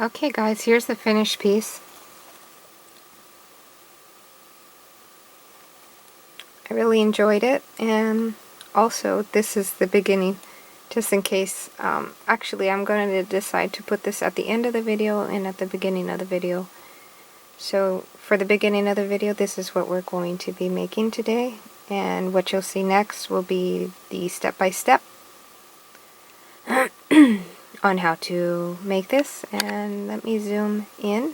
Okay guys, here's the finished piece. I really enjoyed it, and also this is the beginning, just in case. Actually I'm going to decide to put this at the end of the video and at the beginning of the video. So for the beginning of the video, this is what we're going to be making today, and what you'll see next will be the step-by-step on how to make this. And let me zoom in.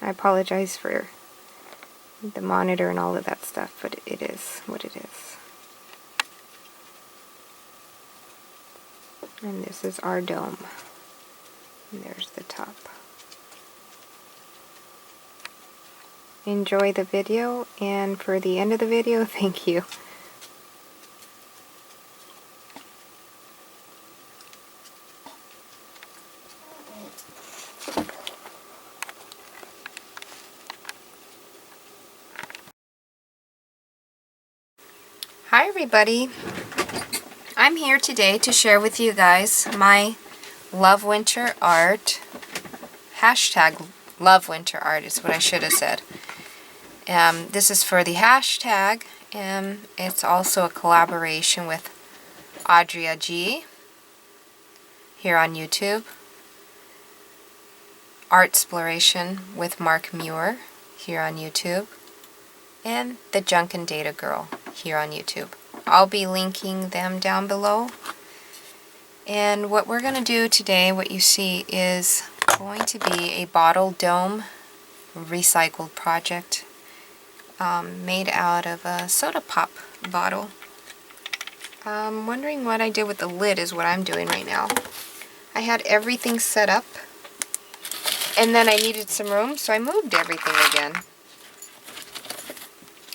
I apologize for the monitor and all of that stuff, but it is what it is. And this is our dome. And there's the top. Enjoy the video, and for the end of the video, thank you. Hi everybody, I'm here today to share with you guys my Love Winter Art, hashtag Love Winter Art is what I should have said. This is for the hashtag, and it's also a collaboration with AudieG here on YouTube, Artsexploration with Mark Muir here on YouTube, and TheJunkingDataGirl here on YouTube. I'll be linking them down below. And what we're going to do today, what you see, is going to be a bottle dome recycled project made out of a soda pop bottle. I'm wondering what I did with the lid is what I'm doing right now. I had everything set up, and then I needed some room, so I moved everything again.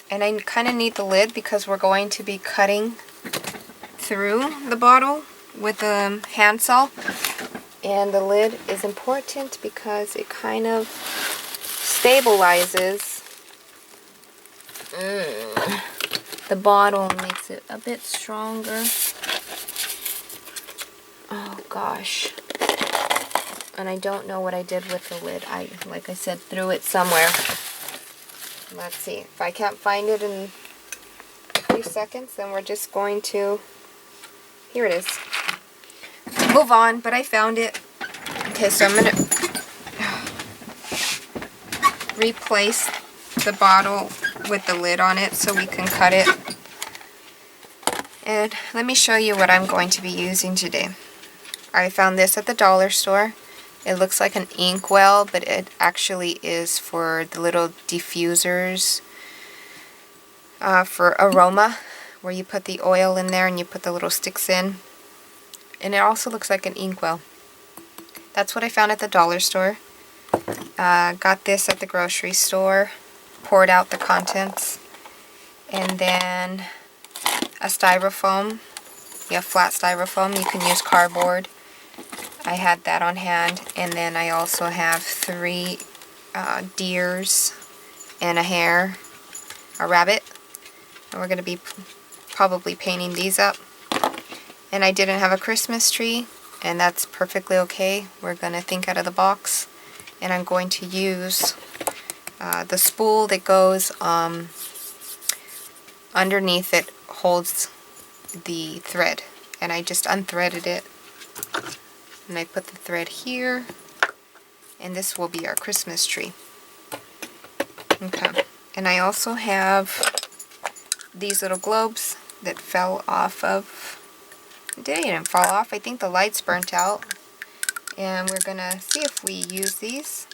And I kind of need the lid because we're going to be cutting through the bottle with a handsaw. And the lid is important because it kind of stabilizes the bottle and makes it a bit stronger. Oh gosh. And I don't know what I did with the lid. Like I said, threw it somewhere. Let's see. If I can't find it in a few seconds, then we're just going to... Here it is. Move on, but I found it. Okay, so I'm going to replace the bottle with the lid on it so we can cut it. And let me show you what I'm going to be using today. I found this at the dollar store. It looks like an inkwell, but it actually is for the little diffusers for aroma, where you put the oil in there and you put the little sticks in. And it also looks like an inkwell. That's what I found at the dollar store. Got this at the grocery store, poured out the contents, and then a styrofoam. You have flat styrofoam, you can use cardboard. I had that on hand, and then I also have 3 deers and a hare, a rabbit, and we're going to be probably painting these up. And I didn't have a Christmas tree, and that's perfectly okay. We're going to think out of the box, and I'm going to use the spool that goes underneath it holds the thread, and I just unthreaded it. And I put the thread here, and this will be our Christmas tree. Okay, and I also have these little globes that fell off of... They didn't fall off, I think the lights burnt out. And we're gonna see if we use these.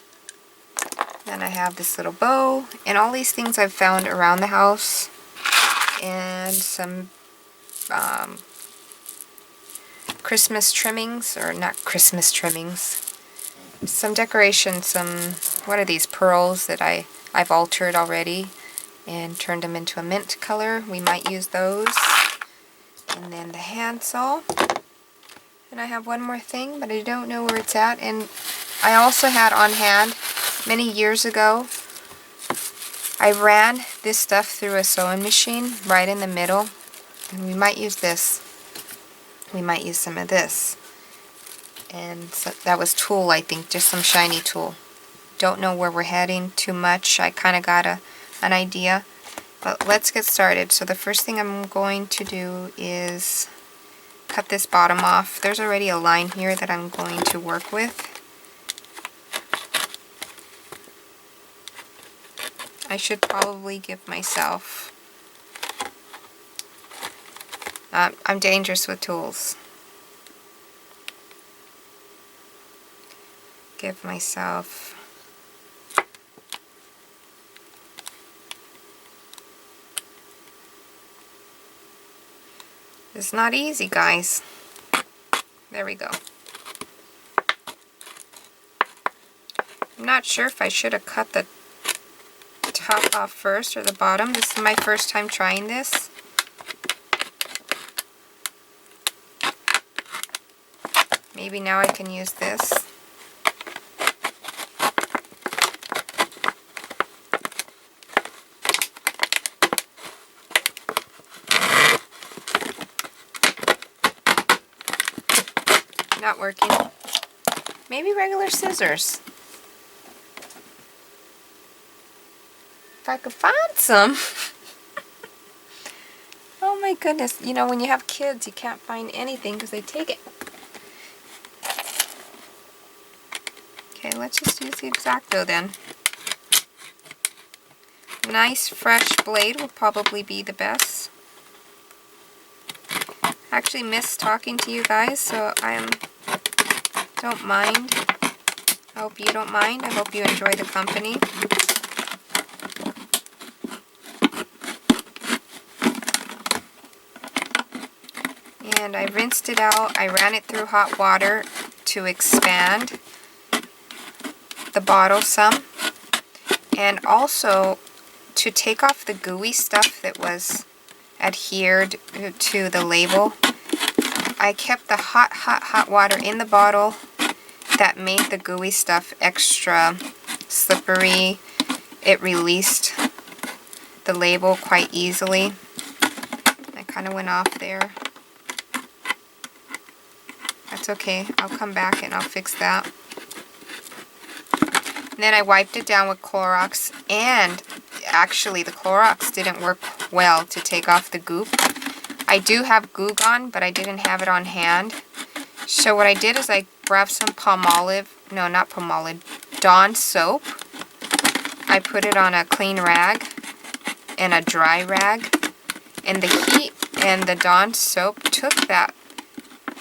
Then I have this little bow, and all these things I've found around the house. And some Christmas trimmings, or not Christmas trimmings, some decoration, some, what are these, pearls that I've altered already and turned them into a mint color. We might use those. And then the handsaw. And I have one more thing, but I don't know where it's at. And I also had on hand, many years ago, I ran this stuff through a sewing machine right in the middle. And we might use this. We might use some of this. And so that was tulle, I think, just some shiny tulle. Don't know where we're heading too much. I kind of got an idea. But let's get started. So the first thing I'm going to do is cut this bottom off. There's already a line here that I'm going to work with. I should probably give myself... I'm dangerous with tools. Give myself... It's not easy, guys. There we go. I'm not sure if I should have cut the top off first or the bottom. This is my first time trying this. Maybe now I can use this. Not working. Maybe regular scissors. If I could find some. Oh my goodness. You know, when you have kids, you can't find anything because they take it. Okay, let's just use the X-Acto then. Nice fresh blade will probably be the best. I actually miss talking to you guys, so don't mind. I hope you don't mind. I hope you enjoy the company. And I rinsed it out. I ran it through hot water to expand the bottle some. And also to take off the gooey stuff that was adhered to the label. I kept the hot water in the bottle. That made the gooey stuff extra slippery. It released the label quite easily. I kind of went off there. That's okay. I'll come back and I'll fix that. And then I wiped it down with Clorox, and actually the Clorox didn't work well to take off the goop. I do have Goo Gone, but I didn't have it on hand. So what I did is I grabbed some Dawn soap. I put it on a clean rag and a dry rag. And the heat and the Dawn soap took that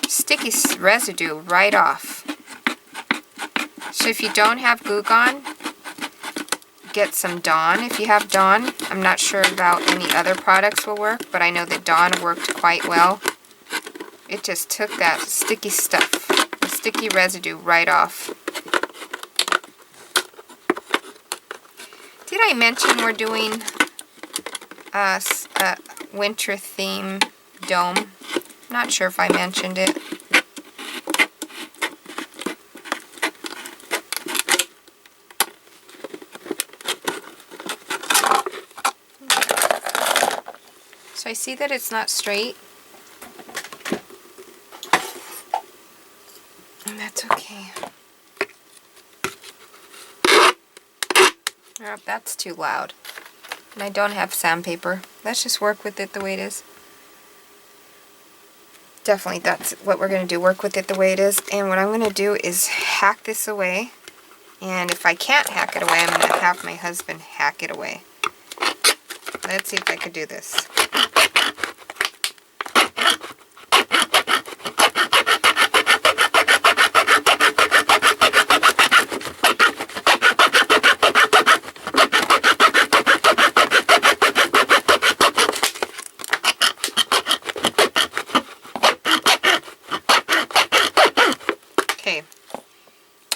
sticky residue right off. So if you don't have Goo Gone, get some Dawn. If you have Dawn, I'm not sure about any other products will work, but I know that Dawn worked quite well. It just took that sticky stuff, the sticky residue right off. Did I mention we're doing a winter theme dome? Not sure if I mentioned it. So I see that it's not straight. And that's okay. Oh, that's too loud. And I don't have sandpaper. Let's just work with it the way it is. Definitely that's what we're going to do, work with it the way it is. And what I'm going to do is hack this away. And if I can't hack it away, I'm going to have my husband hack it away. Let's see if I could do this.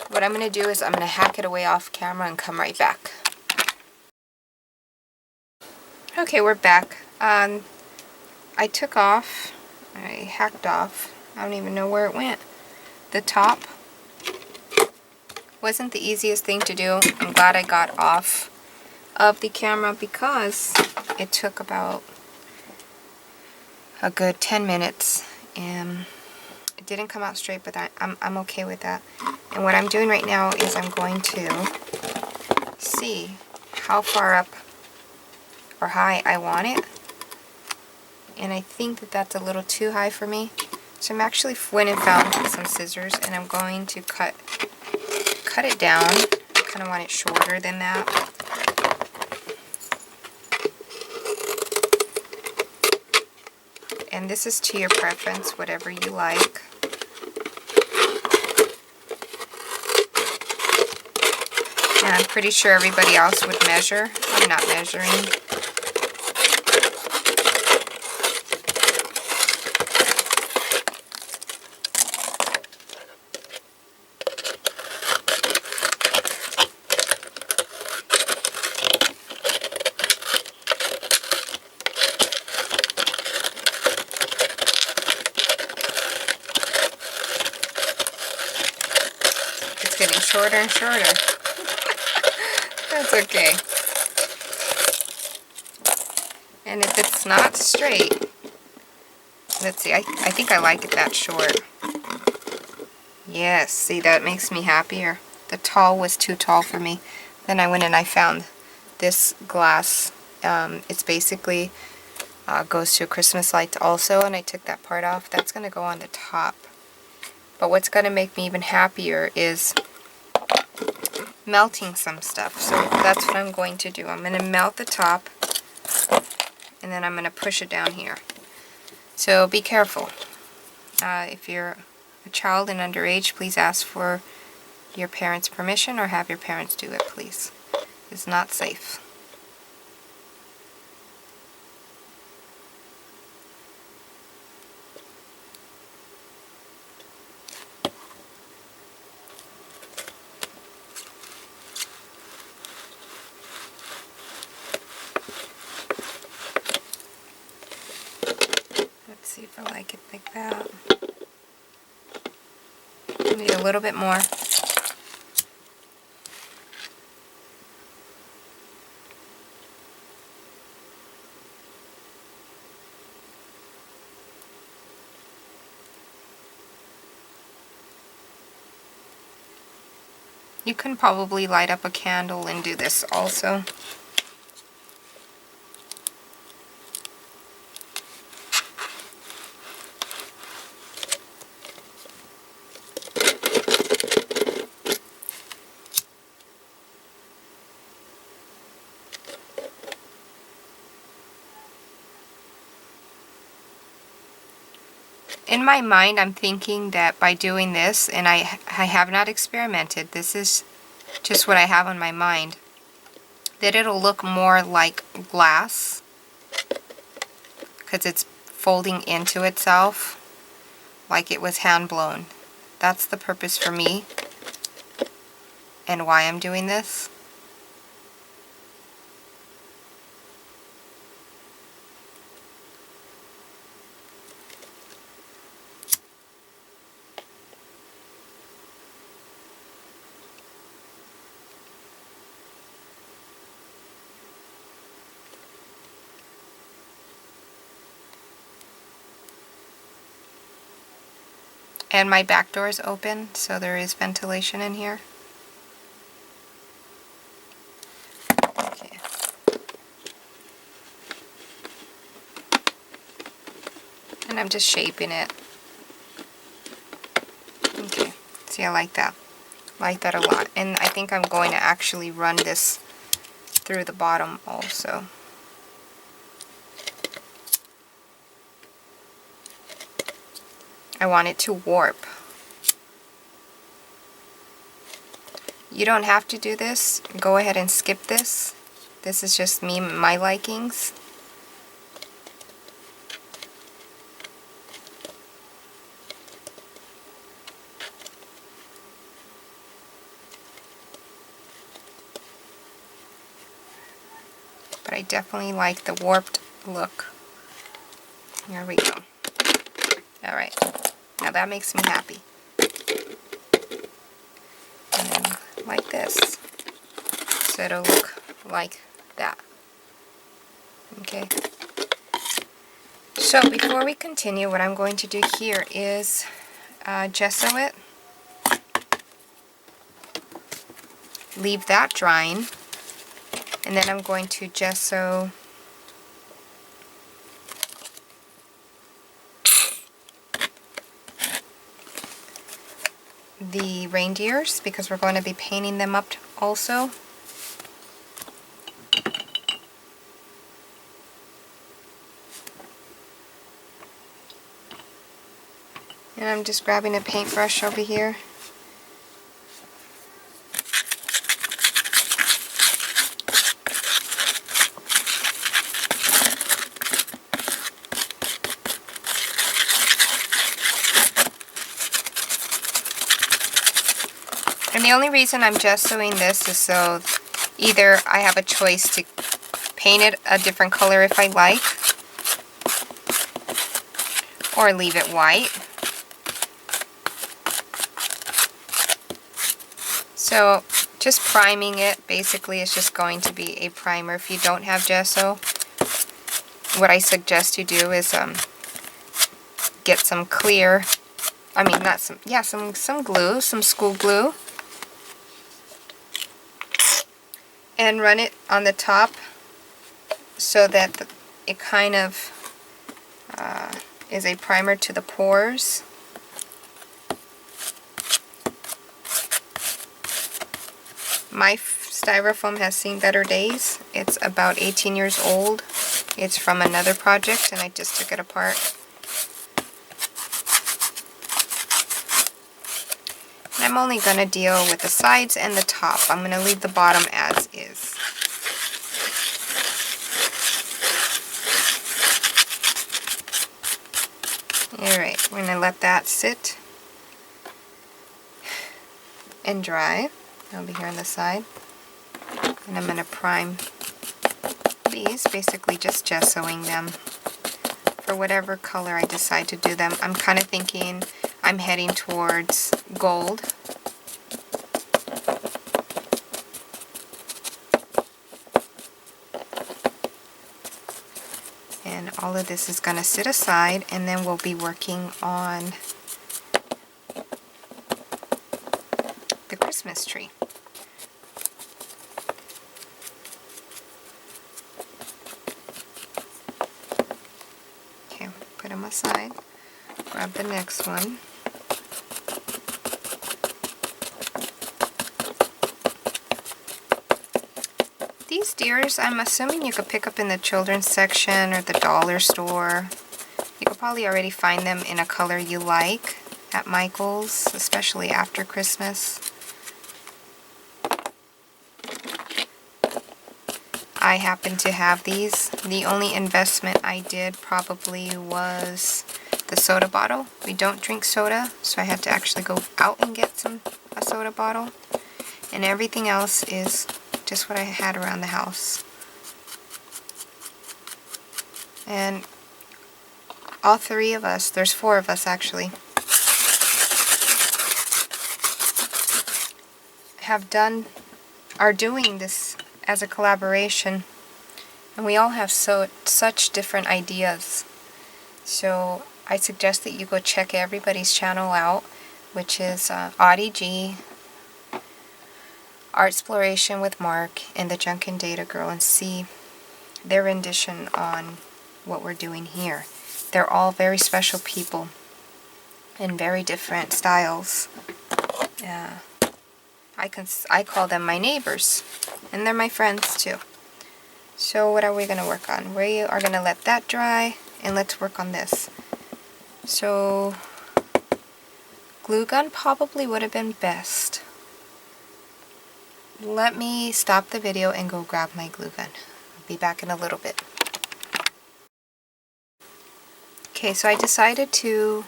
What I'm going to do is I'm going to hack it away off camera and come right back. Okay, we're back. I took off, I hacked off, I don't even know where it went. The top wasn't the easiest thing to do. I'm glad I got off of the camera because it took about a good 10 minutes and didn't come out straight, but I'm okay with that. And what I'm doing right now is I'm going to see how far up or high I want it. And I think that that's a little too high for me. So I'm actually went and found some scissors, and I'm going to cut it down. I kind of want it shorter than that. And this is to your preference, whatever you like. And I'm pretty sure everybody else would measure. I'm not measuring. It's getting shorter and shorter. That's okay. And if it's not straight, let's see, I think I like it that short. Yes, see, that makes me happier. The tall was too tall for me. Then I went and I found this glass. It's basically goes to a Christmas light also, and I took that part off. That's going to go on the top. But what's going to make me even happier is melting some stuff. So that's what I'm going to do. I'm going to melt the top, and then I'm going to push it down here. So be careful. If you're a child and underage, please ask for your parents' permission or have your parents do it, please. It's not safe. Let's see if I like it like that. Maybe a little bit more. You can probably light up a candle and do this also. In my mind, I'm thinking that by doing this, and I have not experimented, this is just what I have on my mind, that it'll look more like glass because it's folding into itself like it was hand blown. That's the purpose for me and why I'm doing this. And my back door is open, so there is ventilation in here. Okay. And I'm just shaping it. Okay, see, I like that. I like that a lot. And I think I'm going to actually run this through the bottom also. I want it to warp. You don't have to do this. Go ahead and skip this. This is just me, my likings. But I definitely like the warped look. There we go. Alright, now that makes me happy. And then like this. So it'll look like that. Okay. So before we continue, what I'm going to do here is gesso it. Leave that drying. And then I'm going to gesso the reindeers because we're going to be painting them up also. And I'm just grabbing a paintbrush over here. And the only reason I'm gessoing this is so either I have a choice to paint it a different color if I like, or leave it white. So just priming it basically is just going to be a primer. If you don't have gesso, what I suggest you do is get some clear, some glue, some school glue, and run it on the top so that it kind of is a primer to the pores. My styrofoam has seen better days. It's about 18 years old. It's from another project and I just took it apart. And I'm only going to deal with the sides and the top. I'm going to leave the bottom as is. Alright, we're going to let that sit and dry. Over here on the side. And I'm going to prime these, basically just gessoing them for whatever color I decide to do them. I'm kind of thinking I'm heading towards gold. And all of this is going to sit aside, and then we'll be working on the Christmas tree. Okay, put them aside. Grab the next one. These deers, I'm assuming you could pick up in the children's section or the dollar store. You could probably already find them in a color you like at Michael's, especially after Christmas. I happen to have these. The only investment I did probably was the soda bottle. We don't drink soda, so I had to actually go out and get a soda bottle. And everything else is just what I had around the house. And all three of us, there's 4 of us actually, are doing this as a collaboration, and we all have such different ideas. So I suggest that you go check everybody's channel out, which is AudieG Artsexploration with Mark and TheJunkingDataGirl, and see their rendition on what we're doing here. They're all very special people in very different styles. Yeah. I call them my neighbors, and they're my friends too. So what are we going to work on? We are going to let that dry, and let's work on this. So glue gun probably would have been best. Let me stop the video and go grab my glue gun. I'll be back in a little bit. Okay, so I decided to,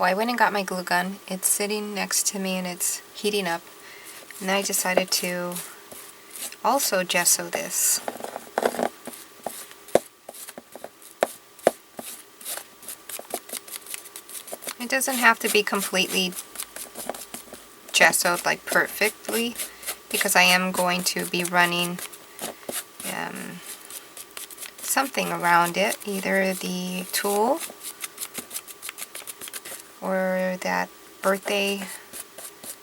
I went and got my glue gun. It's sitting next to me and it's heating up. And I decided to also gesso this. It doesn't have to be completely gessoed like perfectly, because I am going to be running something around it, either the tulle or that birthday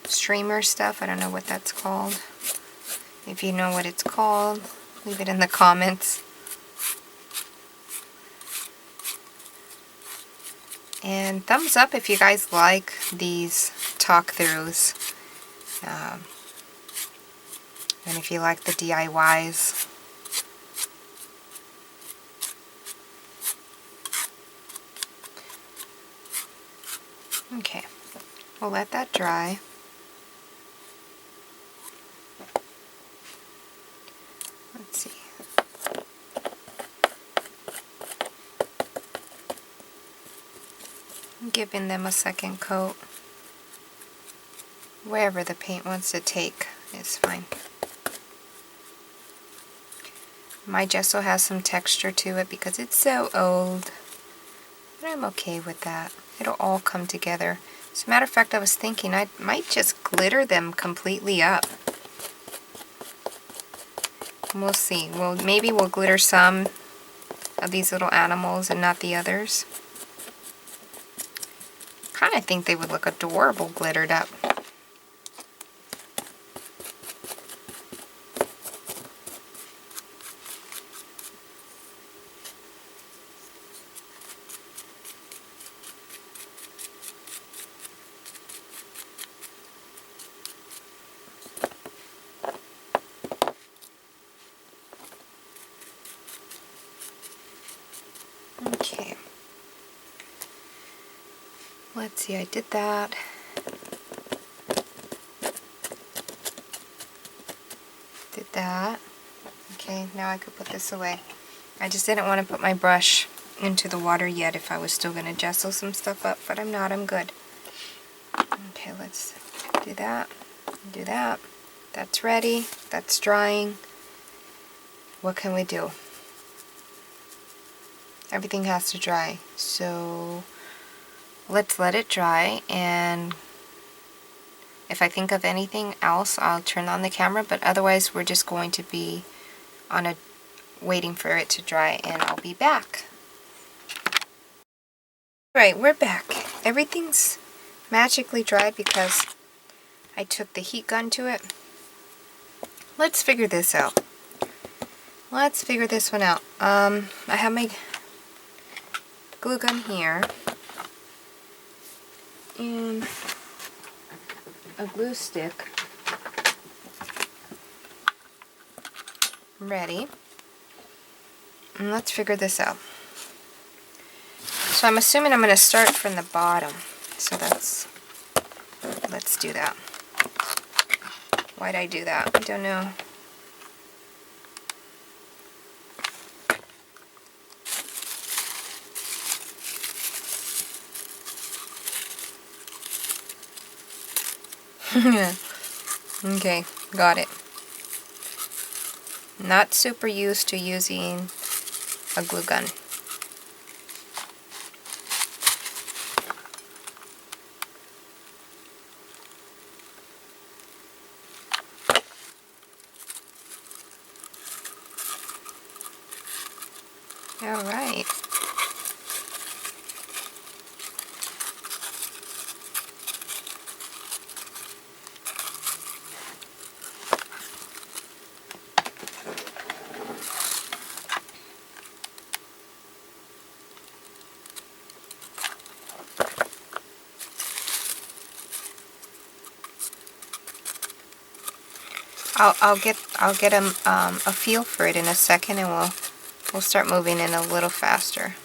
streamer stuff. I don't know what that's called. If you know what it's called, leave it in the comments. And thumbs up if you guys like these talk-throughs. And if you like the DIYs. Okay, we'll let that dry. Let's see. I'm giving them a second coat. Wherever the paint wants to take is fine. My gesso has some texture to it because it's so old. But I'm okay with that. It'll all come together. As a matter of fact, I was thinking I might just glitter them completely up. We'll see. Well, maybe we'll glitter some of these little animals and not the others. Kind of think they would look adorable glittered up. Okay. Let's see, I did that. Did that. Okay, now I could put this away. I just didn't want to put my brush into the water yet if I was still going to gesso some stuff up, but I'm not, I'm good. Okay, let's do that, do that. That's ready, that's drying. What can we do? Everything has to dry, so let's let it dry, and if I think of anything else, I'll turn on the camera, but otherwise we're just going to be on a waiting for it to dry, and I'll be back. Right, we're back. Everything's magically dried because I took the heat gun to it. Let's figure this out. Let's figure this one out. I have my glue gun here and a glue stick ready, and let's figure this out. So I'm assuming I'm going to start from the bottom, so let's do that. Why'd I do that? I don't know. Okay, got it. Not super used to using a glue gun. All right. I'll get a feel for it in a second, and we'll start moving in a little faster.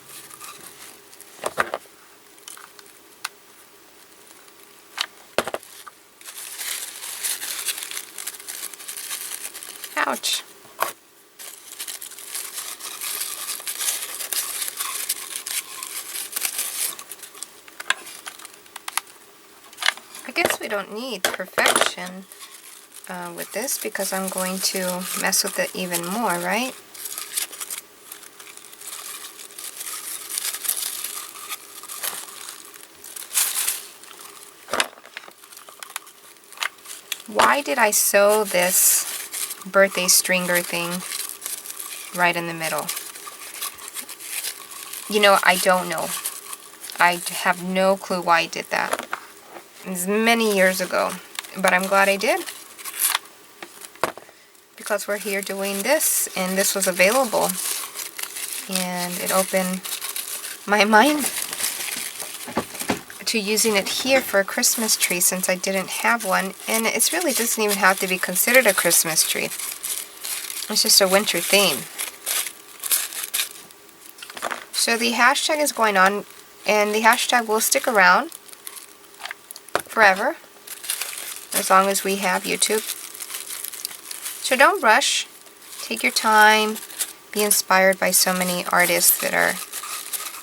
Ouch. I guess we don't need perfection with this because I'm going to mess with it even more, right? Why did I sew this birthday stringer thing right in the middle? You know, I don't know. I have no clue why I did that. It was many years ago, but I'm glad I did. Because we're here doing this, and this was available. And it opened my mind to using it here for a Christmas tree since I didn't have one. And it really doesn't even have to be considered a Christmas tree. It's just a winter theme. So the hashtag is going on, and the hashtag will stick around forever, as long as we have YouTube. So don't rush. Take your time. Be inspired by so many artists that are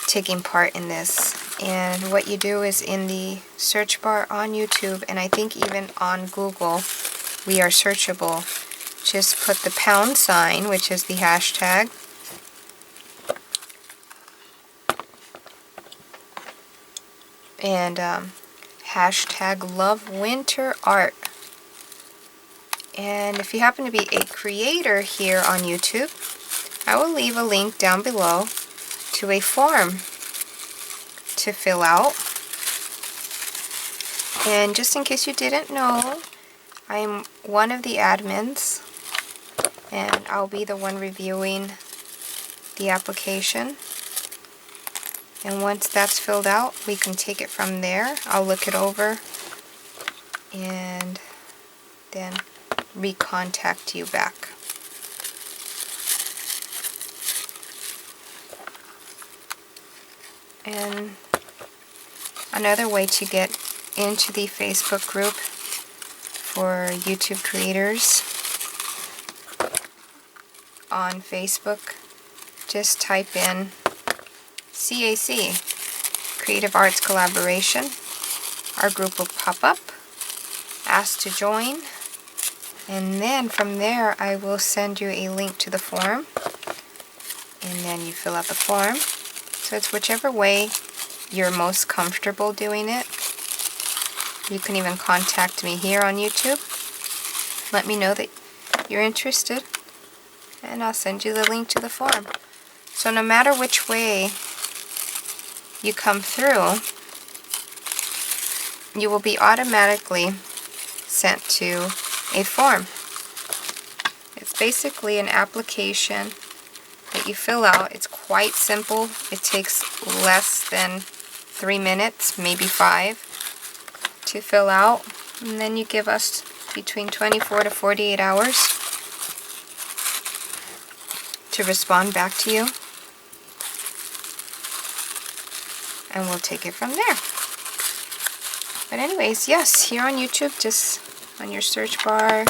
taking part in this. And what you do is in the search bar on YouTube, and I think even on Google, we are searchable. Just put the #, which is the hashtag, and hashtag love winter art. And if you happen to be a creator here on YouTube, I will leave a link down below to a form to fill out. And just in case you didn't know, I'm one of the admins, and I'll be the one reviewing the application. And once that's filled out, we can take it from there. I'll look it over and then recontact you back. And another way to get into the Facebook group for YouTube creators on Facebook, just type in CAC, Creative Arts Collaboration. Our group will pop up, ask to join, and then from there I will send you a link to the form, and then you fill out the form. So it's whichever way you're most comfortable doing it. You can even contact me here on YouTube. Let me know that you're interested, and I'll send you the link to the form. So no matter which way you come through, you will be automatically sent to a form. It's basically an application that you fill out. It's quite simple. It takes less than 3 minutes, maybe 5, to fill out. And then you give us between 24 to 48 hours to respond back to you. And we'll take it from there. But anyways, yes, here on YouTube, just on your search bar,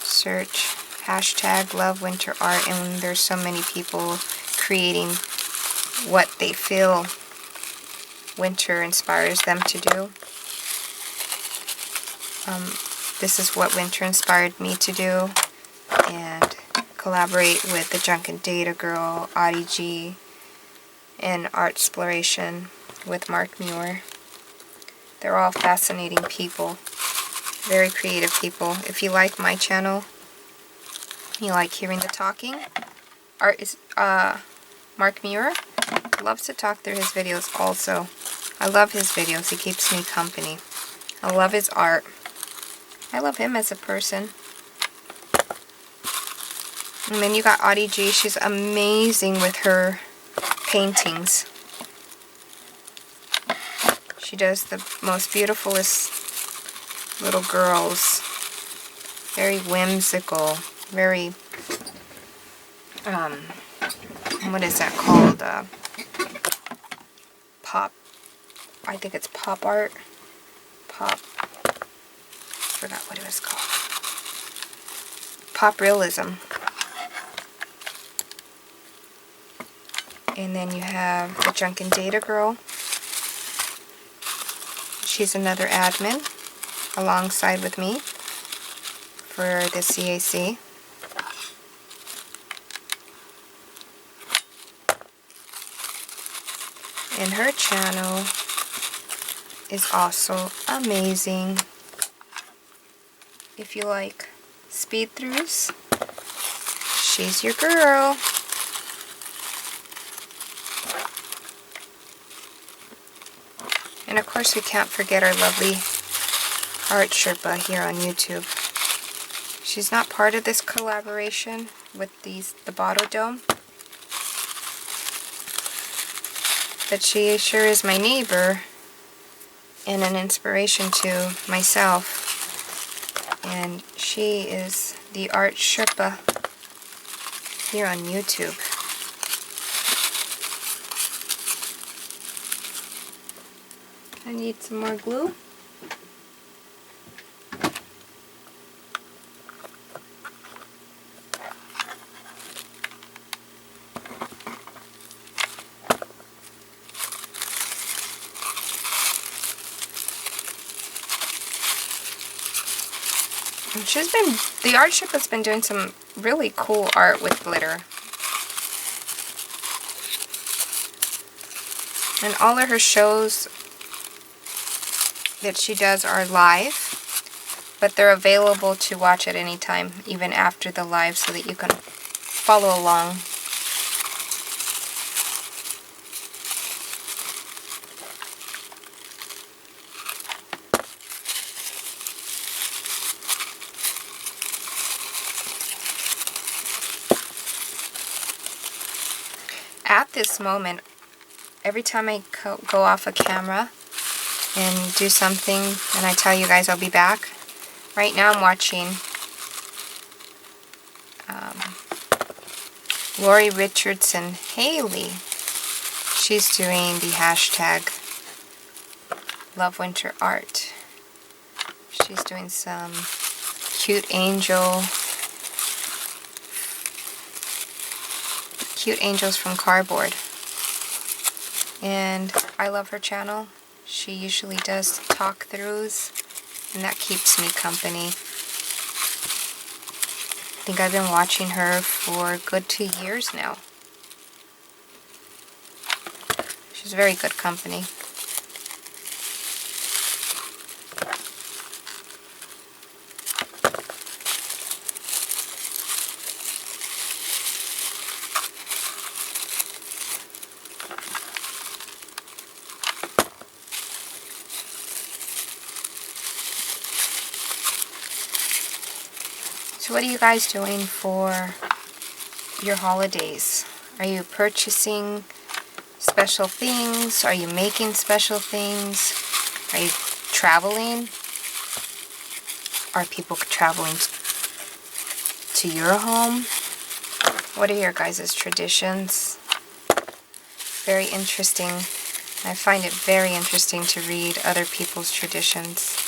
search hashtag love winter art, and there's so many people creating what they feel winter inspires them to do. This is what winter inspired me to do, and collaborate with the TheJunkingDataGirl, AudieG, and Artsexploration with Mark Muir. They're all fascinating people, very creative people. If you like my channel, you like hearing the talking, Mark Muir loves to talk through his videos also. I love his videos. He keeps me company. I love his art. I love him as a person. And then you got AudieG. She's amazing with her paintings. She does the most beautifulest little girls. Very whimsical. Very, what is that called? Pop. I think it's pop art. Pop. I forgot what it was called. Pop realism. And then you have TheJunkingDataGirl. She's another admin alongside with me for the CAC. And her channel is also amazing. If you like speed throughs, she's your girl. And of course we can't forget our lovely Art Sherpa here on YouTube. She's not part of this collaboration with the Bottle Dome, but she sure is my neighbor and an inspiration to myself. And she is the Art Sherpa here on YouTube. I need some more glue. The Art Ship has been doing some really cool art with glitter. And all of her shows that she does are live, but they're available to watch at any time, even after the live, so that you can follow along. At this moment, every time I go off a camera and do something and I tell you guys I'll be back, right now I'm watching Lori Richardson Haley. She's doing the hashtag Love Winter Art. She's doing some cute angels from cardboard. And I love her channel. She usually does talk throughs, and that keeps me company. I think I've been watching her for a good 2 years now. She's very good company. So what are you guys doing for your holidays? Are you purchasing special things? Are you making special things? Are you traveling? Are people traveling to your home? What are your guys' traditions? Very interesting. I find it very interesting to read other people's traditions.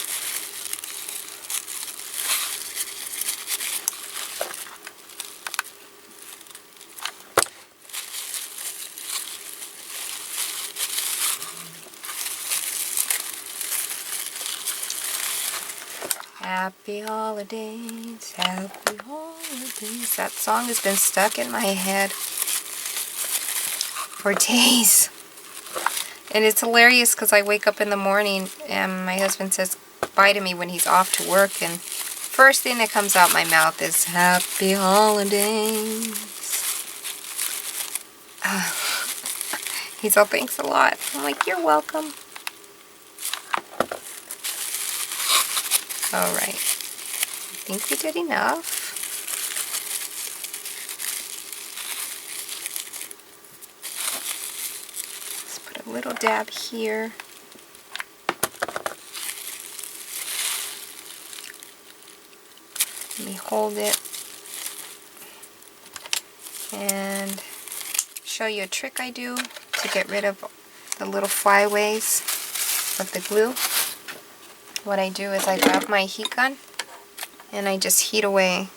Happy holidays, happy holidays. That song has been stuck in my head for days. And it's hilarious because I wake up in the morning and my husband says bye to me when he's off to work, and first thing that comes out my mouth is happy holidays. He's all, thanks a lot. I'm like, you're welcome. Alright, I think we did enough. Let's put a little dab here. Let me hold it and show you a trick I do to get rid of the little flyaways of the glue. What I do is I grab my heat gun and I just heat away.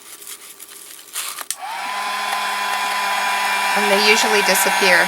And they usually disappear.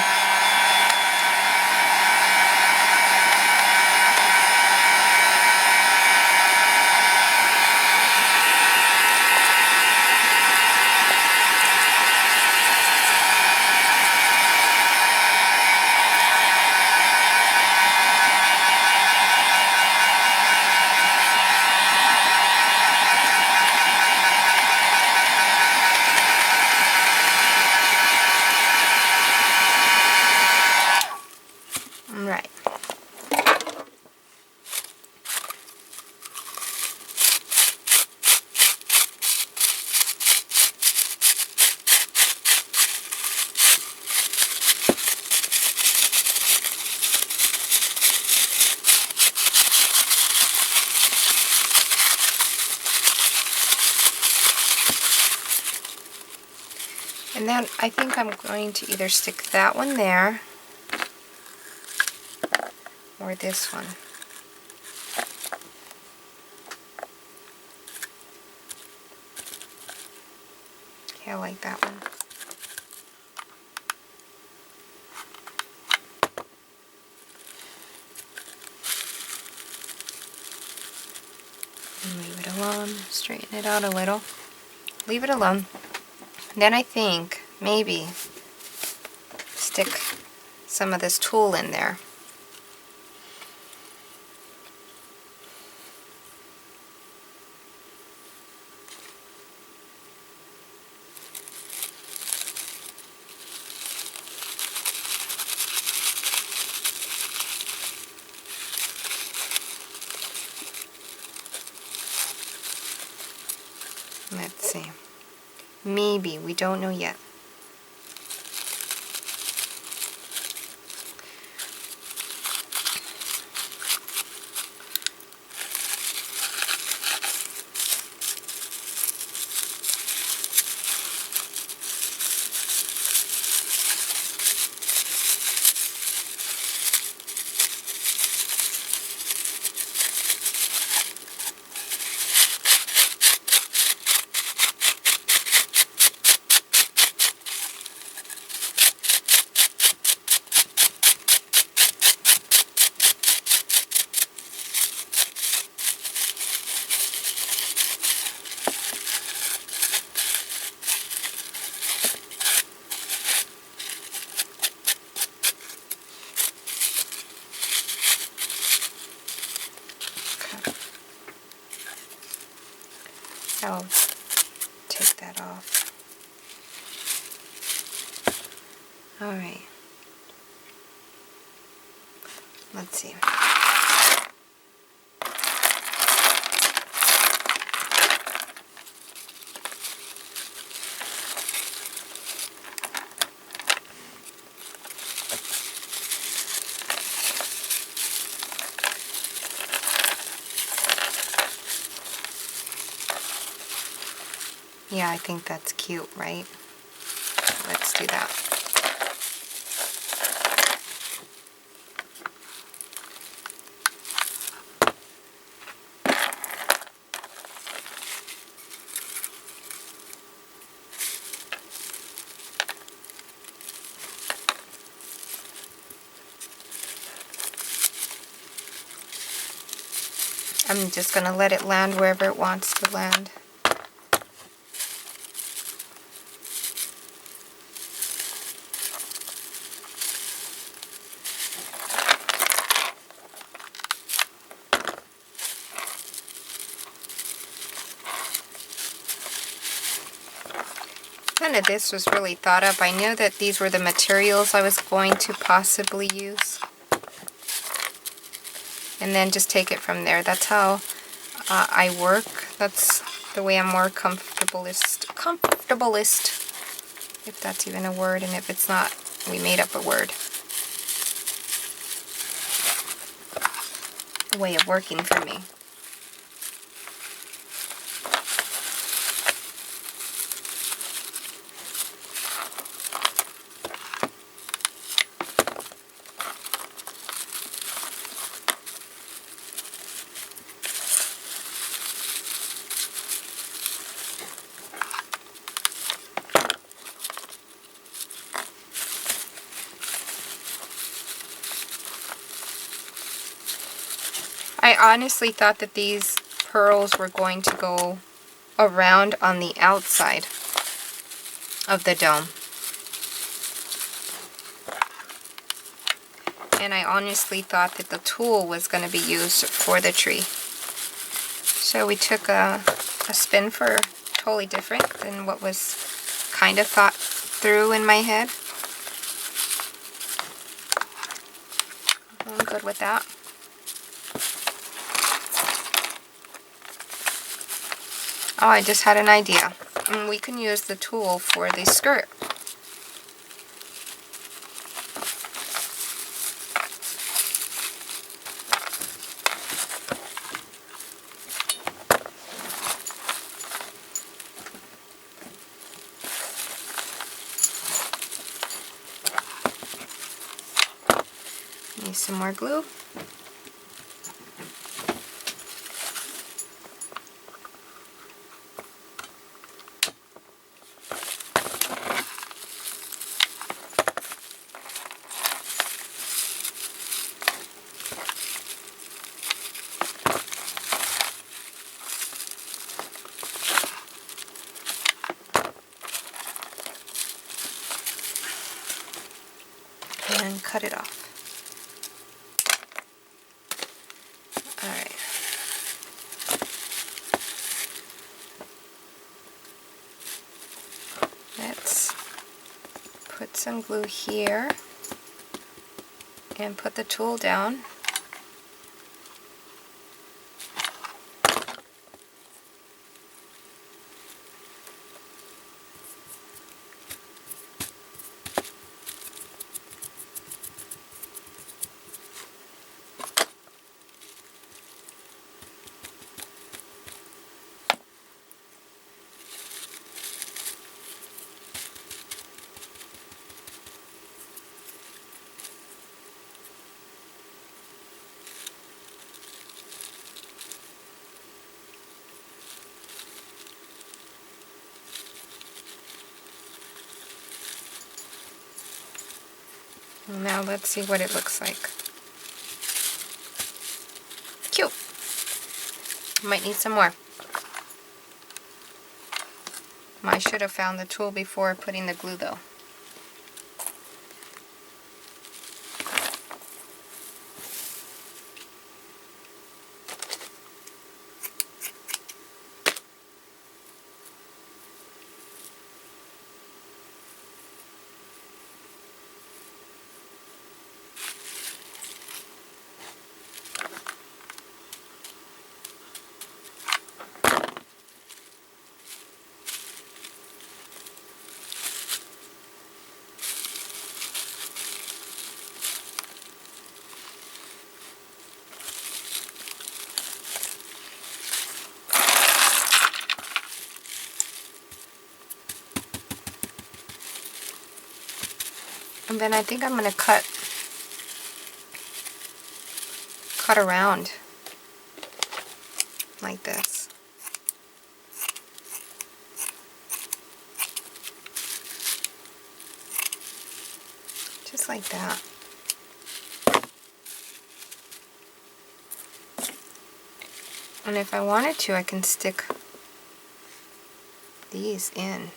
And then I think I'm going to either stick that one there or this one. Okay, I like that one. And leave it alone. Straighten it out a little. Leave it alone. Then I think maybe stick some of this tulle in there. Let's see. Maybe, we don't know yet. I'll take that off. Alright. Let's see. Yeah, I think that's cute, right? Let's do that. I'm just going to let it land wherever it wants to land. None of this was really thought up. I knew that these were the materials I was going to possibly use. And then just take it from there. That's how I work. That's the way I'm more comfortablest, if that's even a word, and if it's not, we made up a word. A way of working for me. I honestly thought that these pearls were going to go around on the outside of the dome. And I honestly thought that the tulle was going to be used for the tree. So we took a spin for totally different than what was kind of thought through in my head. I'm good with that. Oh, I just had an idea. And we can use the tulle for the skirt. some more glue. And cut it off. Alright. Let's put some glue here and put the tool down. Now let's see what it looks like. Cute. Might need some more. I should have found the tool before putting the glue though. And then I think I'm going to cut around like this. Just like that. And if I wanted to, I can stick these in.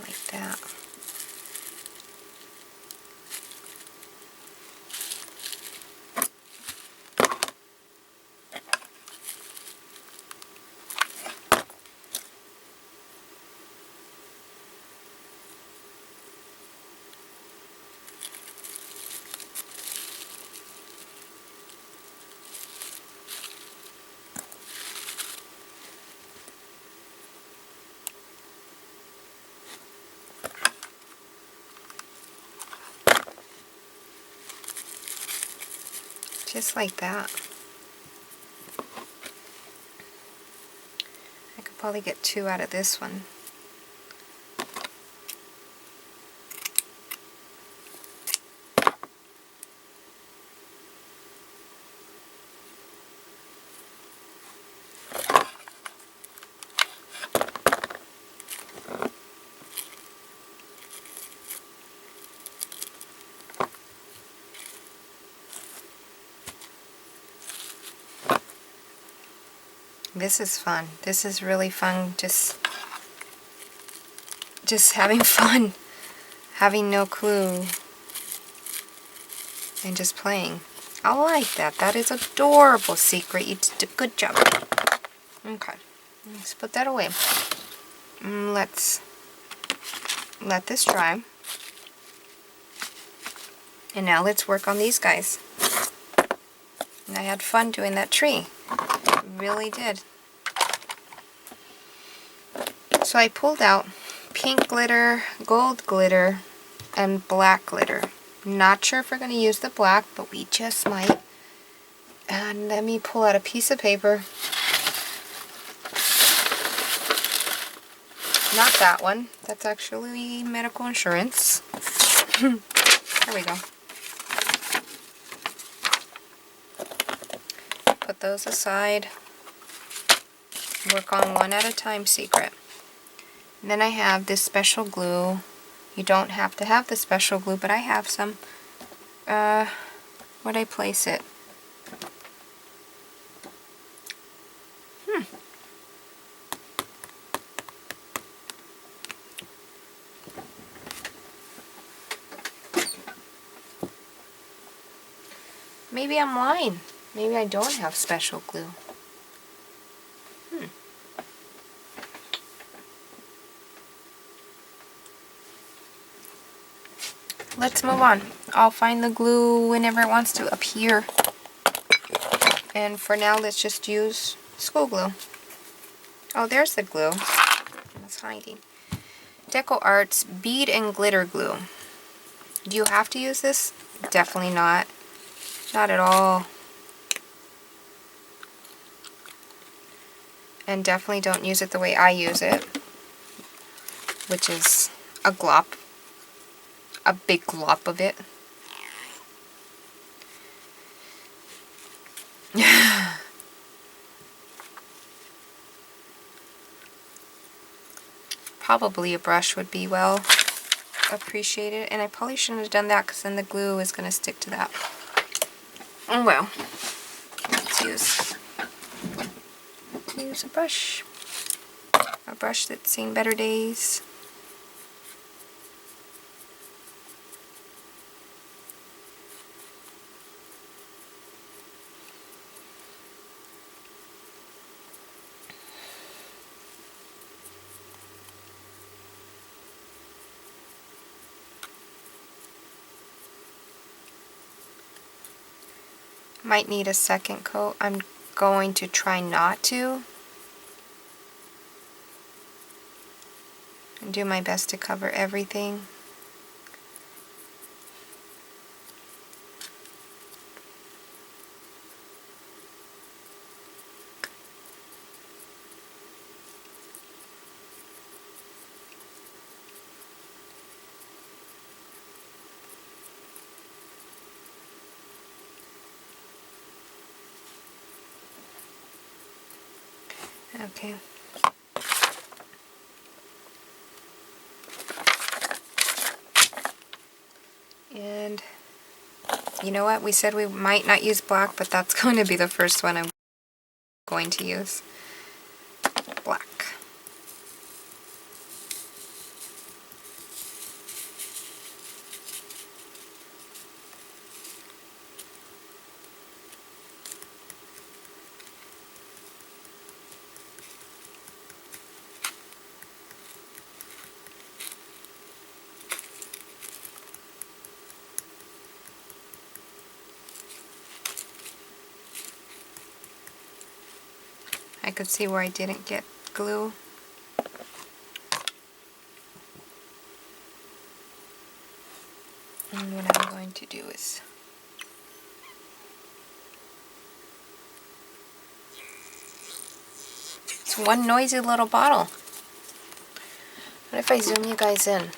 Like that. Just like that. I could probably get 2 out of this one. This is fun. This is really fun. Just having fun. Having no clue. And just playing. I like that. That is adorable, Secret. You did a good job. Okay. Let's put that away. Let's let this dry. And now let's work on these guys. And I had fun doing that tree. Really did. So I pulled out pink glitter, gold glitter, and black glitter. Not sure if we're going to use the black, but we just might. And let me pull out a piece of paper. Not that one. That's actually medical insurance. There we go. Put those aside. Work on one at a time secret. And then I have this special glue. You don't have to have the special glue, but I have some. Where'd I place it? Maybe I'm lying. Maybe I don't have special glue. Let's move on. I'll find the glue whenever it wants to appear. And for now, let's just use school glue. Oh, there's the glue. It's hiding. Deco Arts Bead and Glitter Glue. Do you have to use this? Definitely not. Not at all. And definitely don't use it the way I use it, which is a glop. A big glop of it. Probably a brush would be well appreciated, and I probably shouldn't have done that because then the glue is going to stick to that. Oh well. Let's use a brush. A brush that's seen better days. Might need a second coat. I'm going to try not to. And do my best to cover everything. Okay. And you know what? We said we might not use black, but that's going to be the first one I'm going to use. Black. I could see where I didn't get glue. And what I'm going to do is it's one noisy little bottle. What if I zoom you guys in?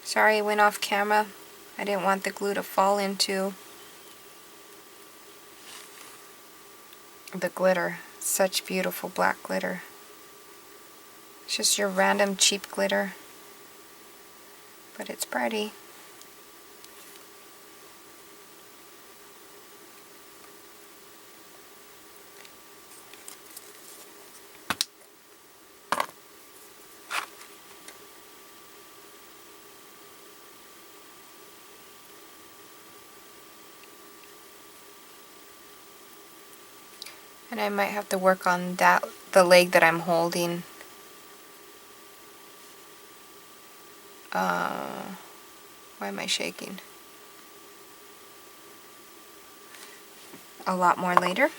Sorry, I went off camera. I didn't want the glue to fall into the glitter. Such beautiful black glitter. It's just your random cheap glitter. But it's pretty. And I might have to work on that, the leg that I'm holding. Why am I shaking? A lot more later.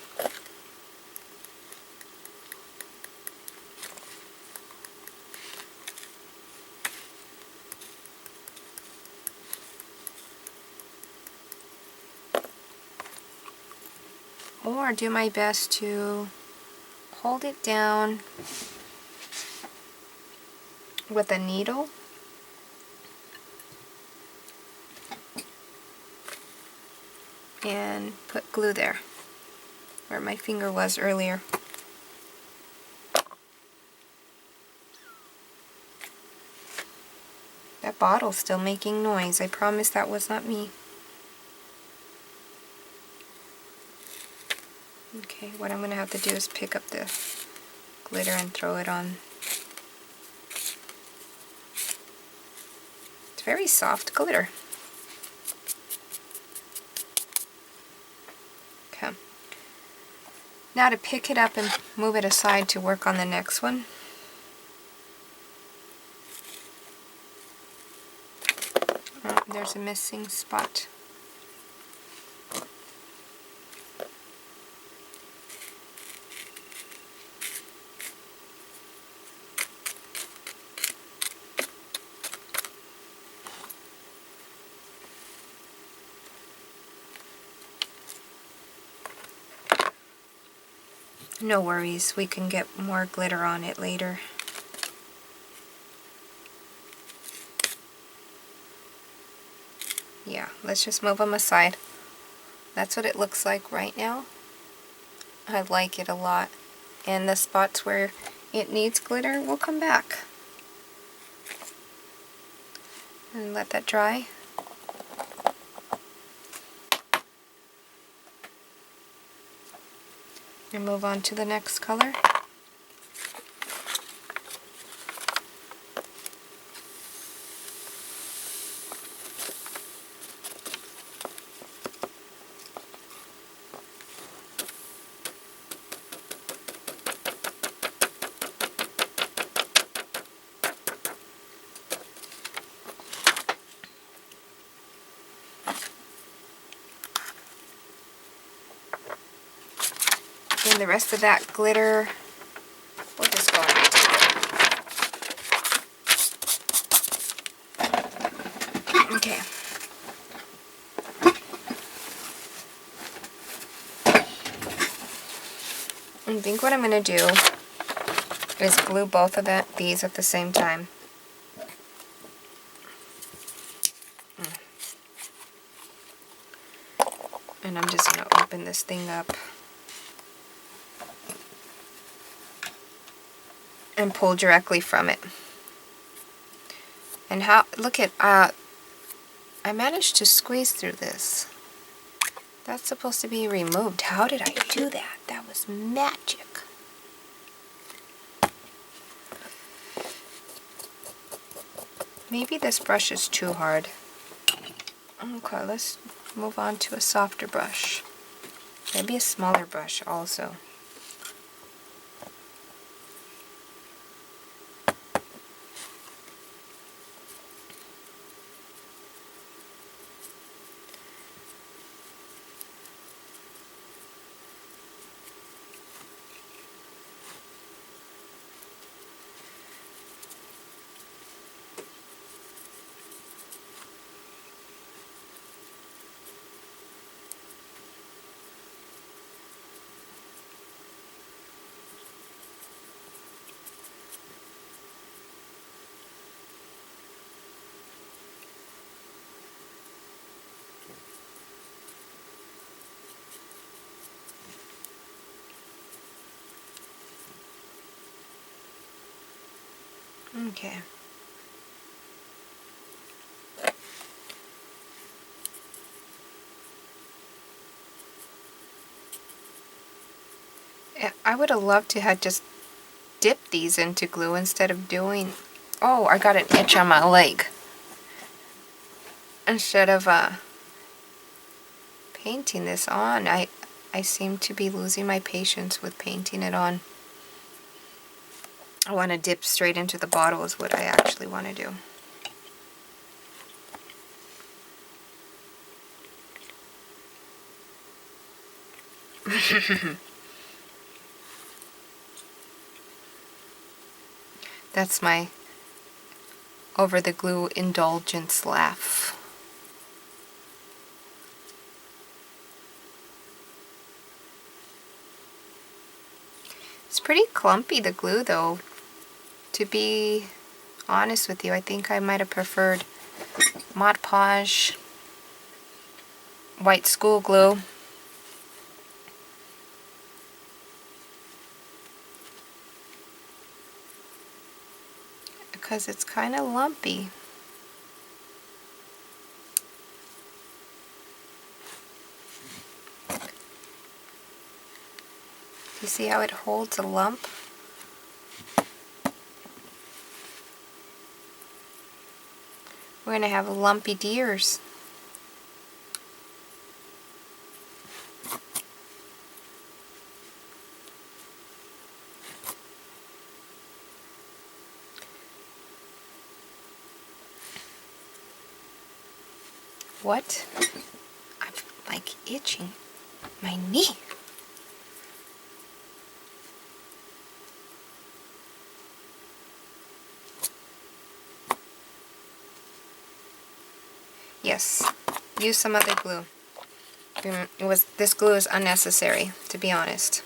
or do my best to hold it down with a needle and put glue there where my finger was earlier. That bottle's still making noise. I promise that was not me. Okay, what I'm going to have to do is pick up the glitter and throw it on. It's very soft glitter. Okay. Now to pick it up and move it aside to work on the next one. Oh, there's a missing spot. No worries, we can get more glitter on it later. Yeah, let's just move them aside. That's what it looks like right now. I like it a lot. And the spots where it needs glitter will come back. And let that dry. And move on to the next color. And the rest of that glitter, we'll just go on. Okay. I think what I'm going to do is glue both of these at the same time. And I'm just going to open this thing up and pull directly from it. And look at, I managed to squeeze through this. That's supposed to be removed. How did I do that? That was magic. Maybe this brush is too hard. Okay, let's move on to a softer brush. Maybe a smaller brush also. Okay. I would have loved to have just dipped these into glue instead of doing... Oh, I got an itch on my leg. Instead of painting this on, I seem to be losing my patience with painting it on. I want to dip straight into the bottle is what I actually want to do. That's my over the glue indulgence laugh. It's pretty clumpy, the glue, though. To be honest with you, I think I might have preferred Mod Podge white school glue. Because it's kind of lumpy. You see how it holds a lump? We're going to have lumpy deers. What? I'm like itching my knee. Yes, use some other glue. This glue is unnecessary, to be honest.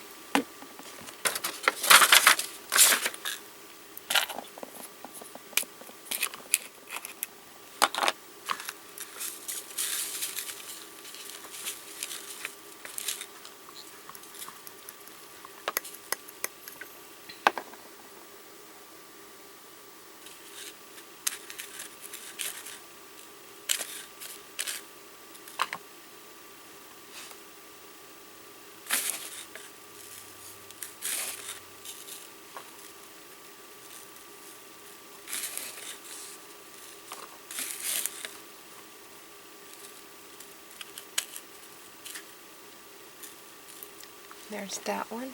There's that one.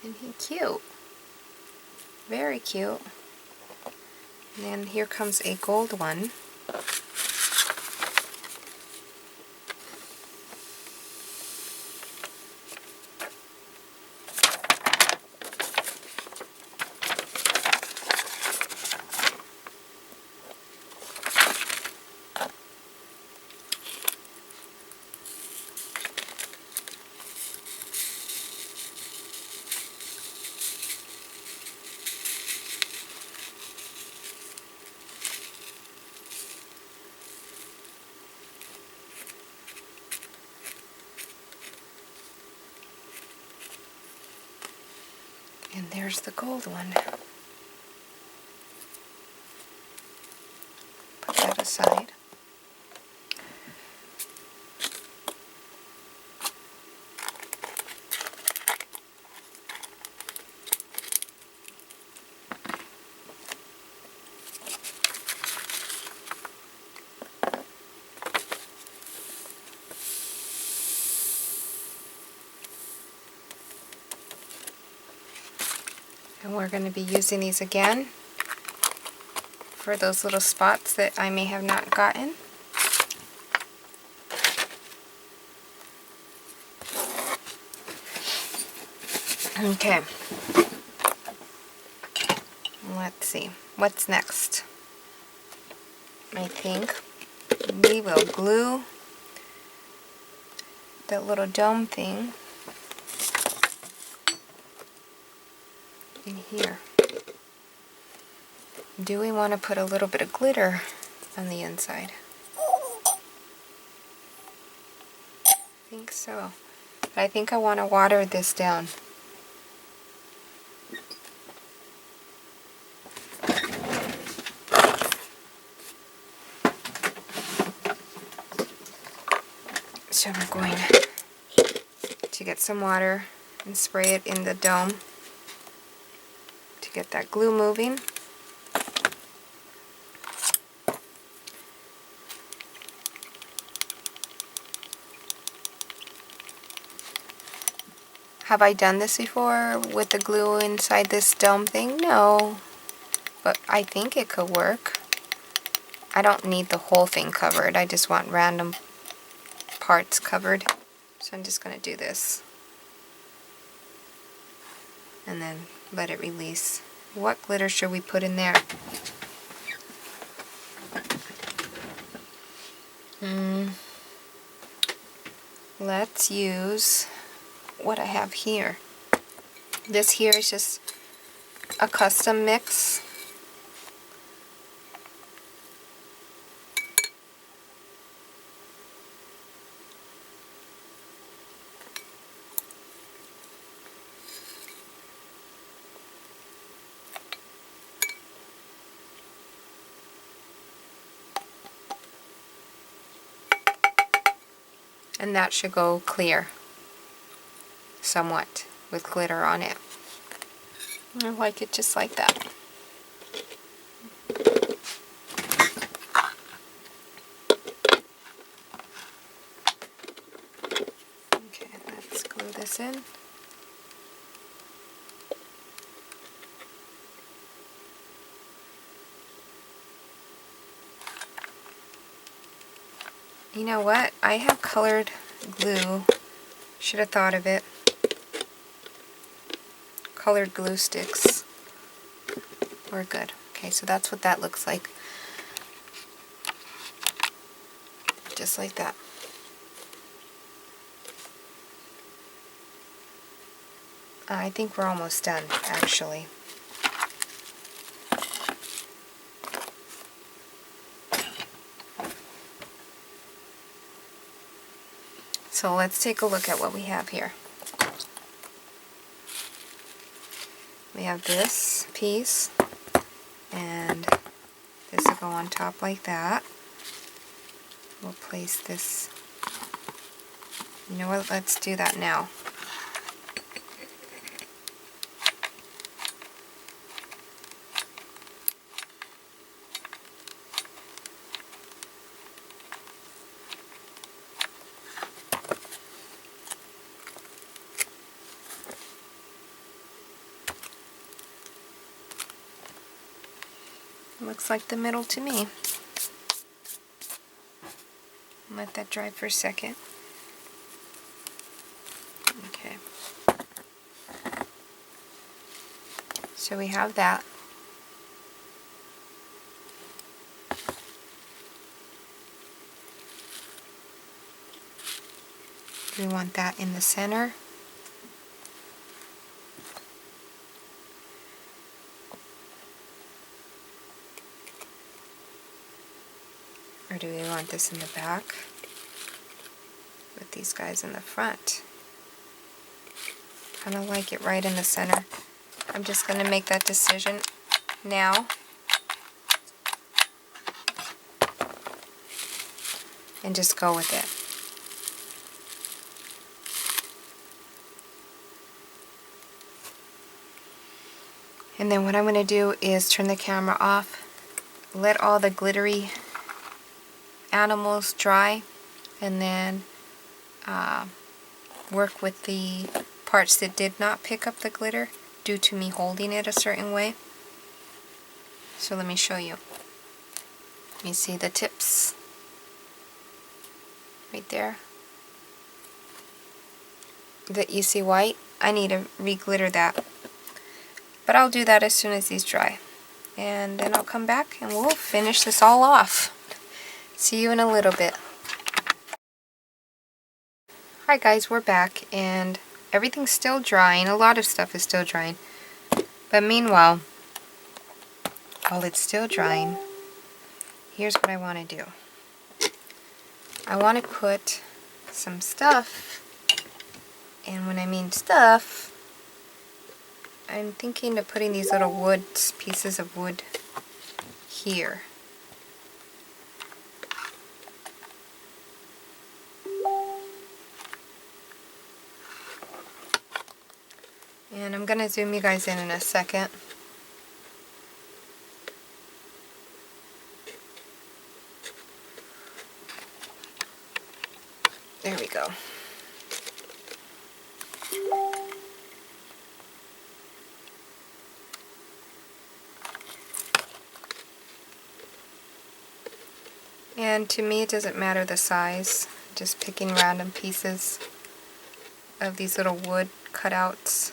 And he's cute. Very cute. And then here comes a gold one. And there's the gold one. Put that aside. And we're going to be using these again for those little spots that I may have not gotten. Okay. Let's see. What's next? I think we will glue that little dome thing in here. Do we want to put a little bit of glitter on the inside? I think so. But I think I want to water this down. So I'm going to get some water and spray it in the dome to get that glue moving. Have I done this before with the glue inside this dome thing? No, but I think it could work. I don't need the whole thing covered. I just want random parts covered. So I'm just going to do this. And then let it release. What glitter should we put in there? Let's use what I have here. This here is just a custom mix. And that should go clear somewhat with glitter on it. I like it just like that. Okay, let's glue this in. You know what? I have colored glue. Should have thought of it. Colored glue sticks. We're good. Okay, so that's what that looks like. Just like that. I think we're almost done, actually. So let's take a look at what we have here. We have this piece, and this will go on top like that. We'll place this. You know what? Let's do that now. Looks like the middle to me. Let that dry for a second. Okay. So we have that. We want that in the center. Or do we want this in the back with these guys in the front? Kind of like it right in the center. I'm just going to make that decision now. And just go with it. And then what I'm going to do is turn the camera off, let all the glittery animals dry, and then work with the parts that did not pick up the glitter due to me holding it a certain way. So let me show you. You see the tips right there? That you see white? I need to re-glitter that. But I'll do that as soon as these dry. And then I'll come back and we'll finish this all off. See you in a little bit. Alright guys, we're back and everything's still drying. A lot of stuff is still drying. But meanwhile, while it's still drying, here's what I want to do. I want to put some stuff, and when I mean stuff, I'm thinking of putting these little pieces of wood here. And I'm going to zoom you guys in a second. There we go. And to me it doesn't matter the size, just picking random pieces of these little wood cutouts.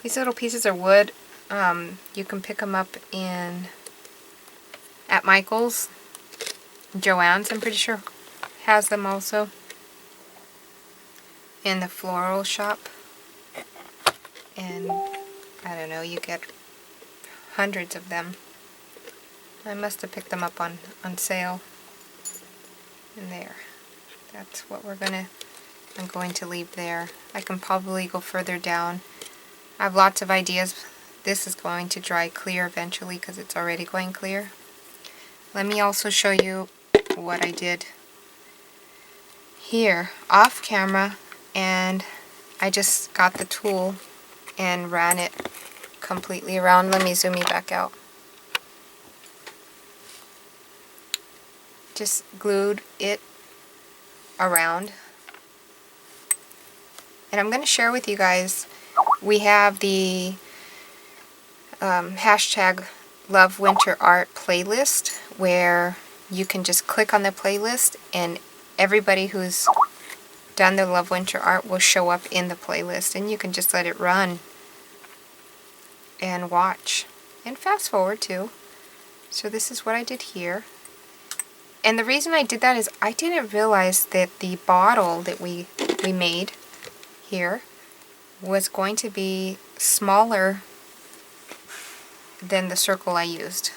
These little pieces are wood. You can pick them up at Michael's. Joann's, I'm pretty sure, has them also. In the floral shop. And I don't know, you get hundreds of them. I must have picked them up on sale. And there. That's what I'm going to leave there. I can probably go further down. I have lots of ideas. This is going to dry clear eventually because it's already going clear. Let me also show you what I did here off camera, and I just got the tool and ran it completely around. Let me zoom you back out. Just glued it around. And I'm going to share with you guys, we have the hashtag Love Winter Art playlist where you can just click on the playlist and everybody who's done the Love Winter Art will show up in the playlist, and you can just let it run and watch and fast forward too. So this is what I did here. And the reason I did that is I didn't realize that the bottle that we made here was going to be smaller than the circle I used.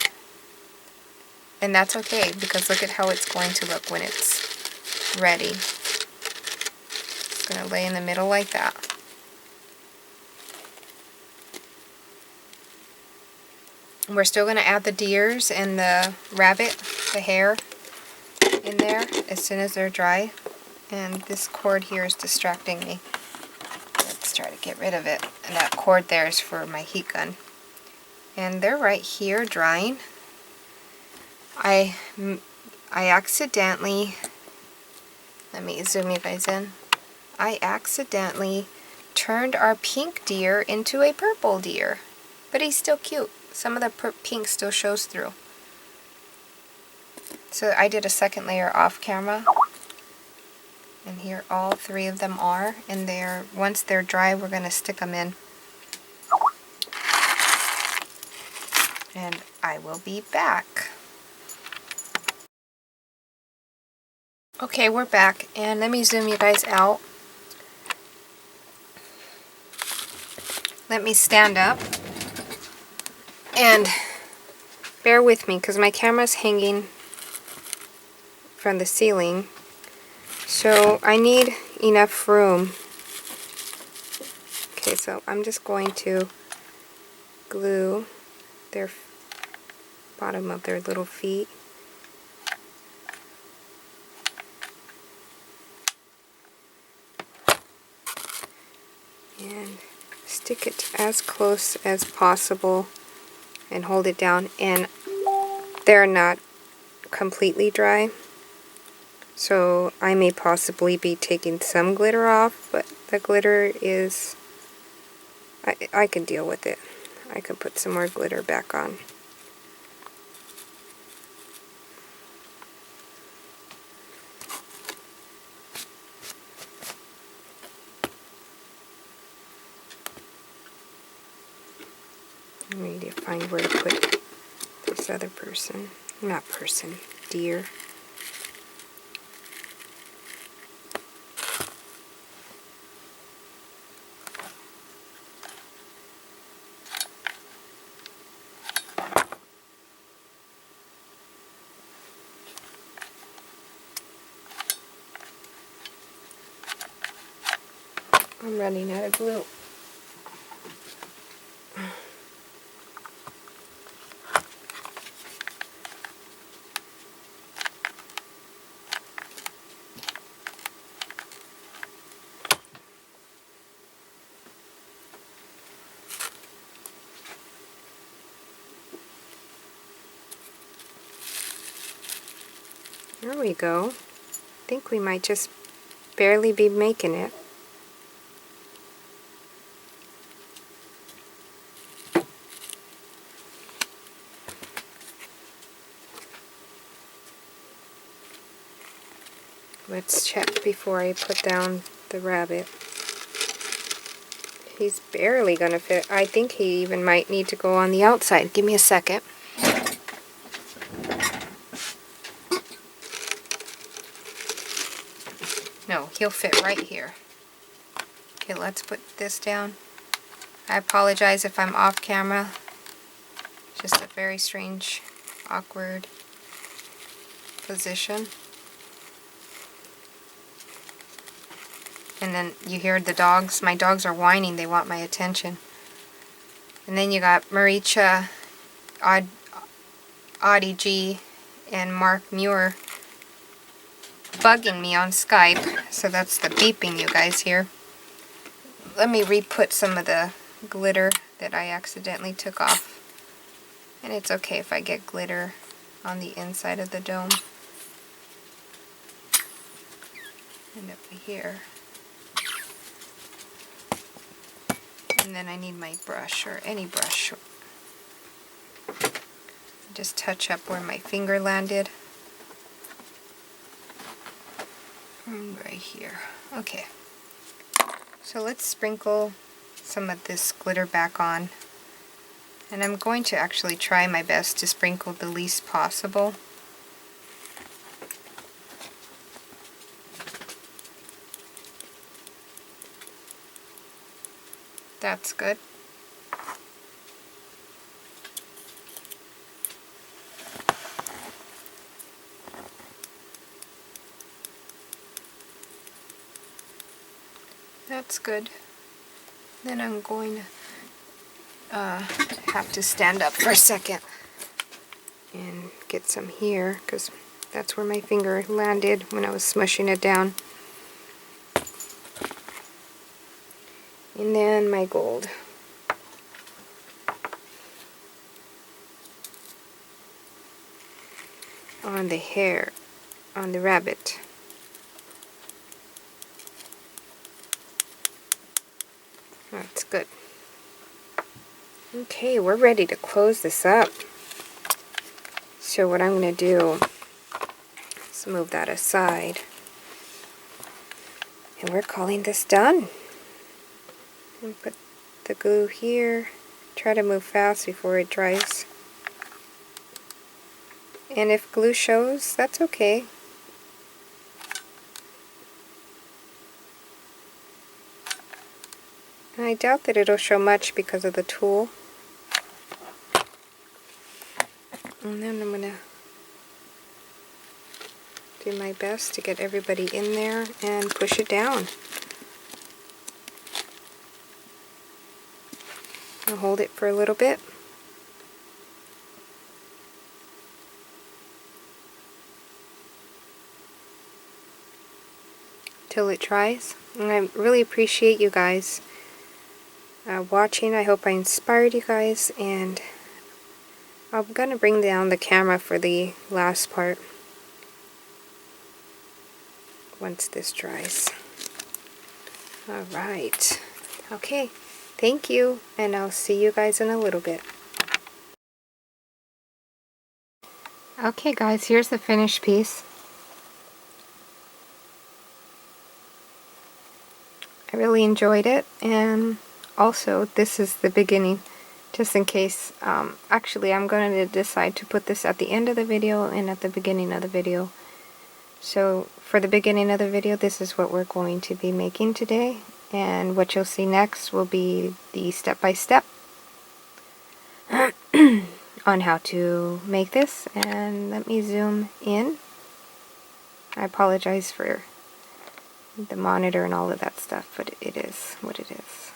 And that's okay, because look at how it's going to look when it's ready. It's going to lay in the middle like that. We're still going to add the deers and the rabbit, the hare, in there as soon as they're dry. And this cord here is distracting me. Let's try to get rid of it. And that cord there is for my heat gun. And they're right here drying. I accidentally, let me zoom you guys in. I accidentally turned our pink deer into a purple deer. But he's still cute. Some of the pink still shows through. So I did a second layer off camera. And here all three of them are. And once they're dry, we're going to stick them in. And I will be back. Okay, we're back. And let me zoom you guys out. Let me stand up. And bear with me because my camera's hanging from the ceiling. So I need enough room. Okay, so I'm just going to glue their bottom of their little feet. And stick it as close as possible and hold it down. And they're not completely dry, so I may possibly be taking some glitter off, but the glitter is, I can deal with it. I can put some more glitter back on. I need to find where to put this other deer. I'm running out of glue. There we go. I think we might just barely be making it. Let's check before I put down the rabbit. He's barely gonna fit. I think he even might need to go on the outside. Give me a second. No, he'll fit right here. Okay, let's put this down. I apologize if I'm off camera. Just a very strange, awkward position. And then you hear the dogs. My dogs are whining. They want my attention. And then you got Maricha, AudieG, and Mark Muir bugging me on Skype. So that's the beeping you guys hear. Let me re-put some of the glitter that I accidentally took off. And it's okay if I get glitter on the inside of the dome. And over here. And then I need my brush, or any brush. Just touch up where my finger landed. And right here. Okay. So let's sprinkle some of this glitter back on. And I'm going to actually try my best to sprinkle the least possible. That's good. That's good. Then I'm going to have to stand up for a second and get some here, because that's where my finger landed when I was smushing it down. And then my gold. On the hair, on the rabbit. That's good. Okay, we're ready to close this up. So what I'm going to do is move that aside. And we're calling this done. And put the glue here. Try to move fast before it dries. And if glue shows, that's okay. I doubt that it'll show much because of the tool. And then I'm going to do my best to get everybody in there and push it down. I'll hold it for a little bit. Till it dries. And I really appreciate you guys watching. I hope I inspired you guys, and I'm going to bring down the camera for the last part once this dries. Alright. Okay. Thank you, and I'll see you guys in a little bit. Okay guys, here's the finished piece. I really enjoyed it, and also this is the beginning, just in case. Actually, I'm going to decide to put this at the end of the video and at the beginning of the video. So for the beginning of the video, this is what we're going to be making today, and what you'll see next will be the step-by-step on how to make this. And let me zoom in. I apologize for the monitor and all of that stuff, but it is what it is.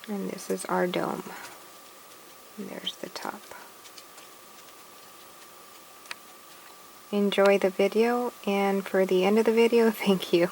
And this is our dome. And there's the top. Enjoy the video, and for the end of the video, thank you.